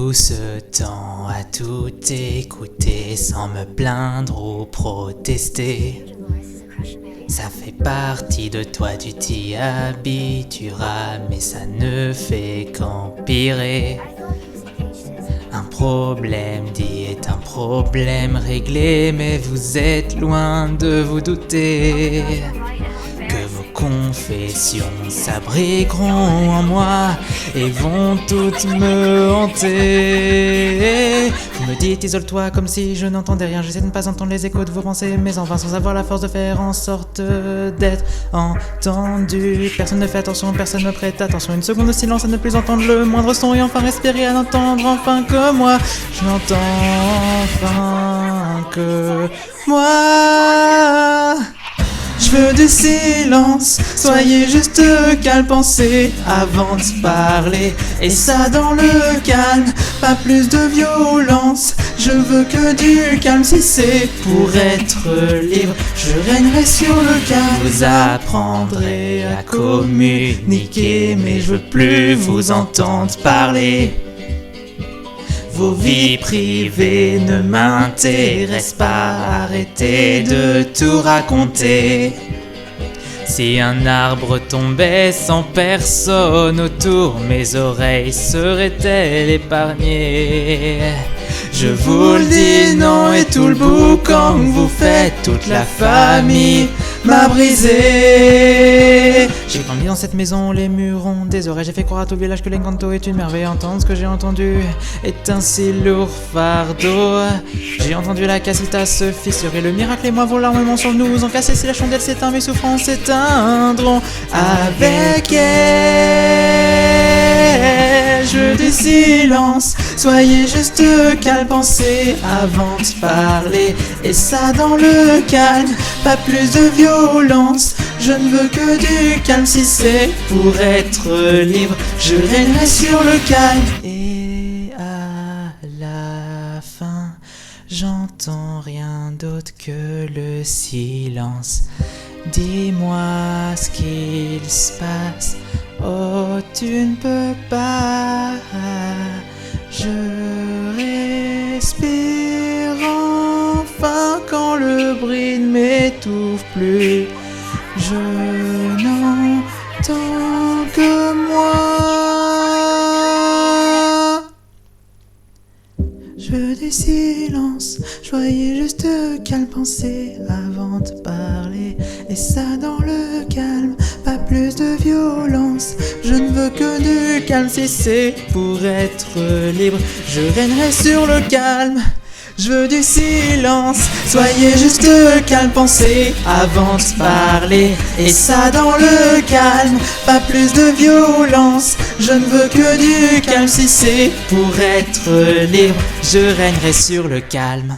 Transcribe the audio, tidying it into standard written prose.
tout ce temps à tout écouter sans me plaindre ou protester. Ça fait partie de toi, tu t'y habitueras, mais ça ne fait qu'empirer. Un problème dit est un problème réglé, mais vous êtes loin de vous douter que vos confessions s'abriqueront en moi et vont toutes me hanter. Vous me dites isole-toi comme si je n'entendais rien. J'essaie de ne pas entendre les échos de vos pensées, mais en vain, sans avoir la force de faire en sorte d'être entendu. Personne ne fait attention, personne ne prête attention. Une seconde de silence à ne plus entendre le moindre son et enfin respirer à n'entendre enfin que moi. Je n'entends enfin que moi. Je veux du silence, soyez juste calme, pensez avant de parler. Et ça dans le calme, pas plus de violence. Je veux que du calme, si c'est pour être libre, je régnerai sur le calme. Vous apprendrez à communiquer, mais je veux plus vous entendre parler. Vos vies privées ne m'intéressent pas, arrêtez de tout raconter. Si un arbre tombait sans personne autour, mes oreilles seraient-elles épargnées? Je vous le dis, non, et tout le boucan que vous faites, toute la famille m'a brisé. J'ai grandi dans cette maison, les murs ont des oreilles. J'ai fait croire à tout le village que l'Encanto est une merveille. Entendre ce que j'ai entendu est un si lourd fardeau. J'ai entendu la casita se fissurer. Le miracle et moi, vos larmes sur nous ont cassé. Si la chandelle s'éteint, mes souffrances s'éteindront avec elle. Je veux du silence, soyez juste calme, pensez avant de parler. Et ça dans le calme, pas plus de violence. Je ne veux que du calme, si c'est pour être libre, je régnerai sur le calme. Et à la fin, j'entends rien d'autre que le silence. Dis-moi ce qu'il se passe. Oh, tu ne peux pas. Je respire enfin quand le bruit ne m'étouffe plus. Je n'entends que moi. Je veux du silence, soyez juste calme, pensez avant de parler. Et ça dans le calme, pas plus de violence. Je ne veux que du calme, si c'est pour être libre, je régnerai sur le calme. Je veux du silence, soyez juste calme, pensez avant de parler. Et ça dans le calme, pas plus de violence. Je ne veux que du calme, si c'est pour être libre, je régnerai sur le calme.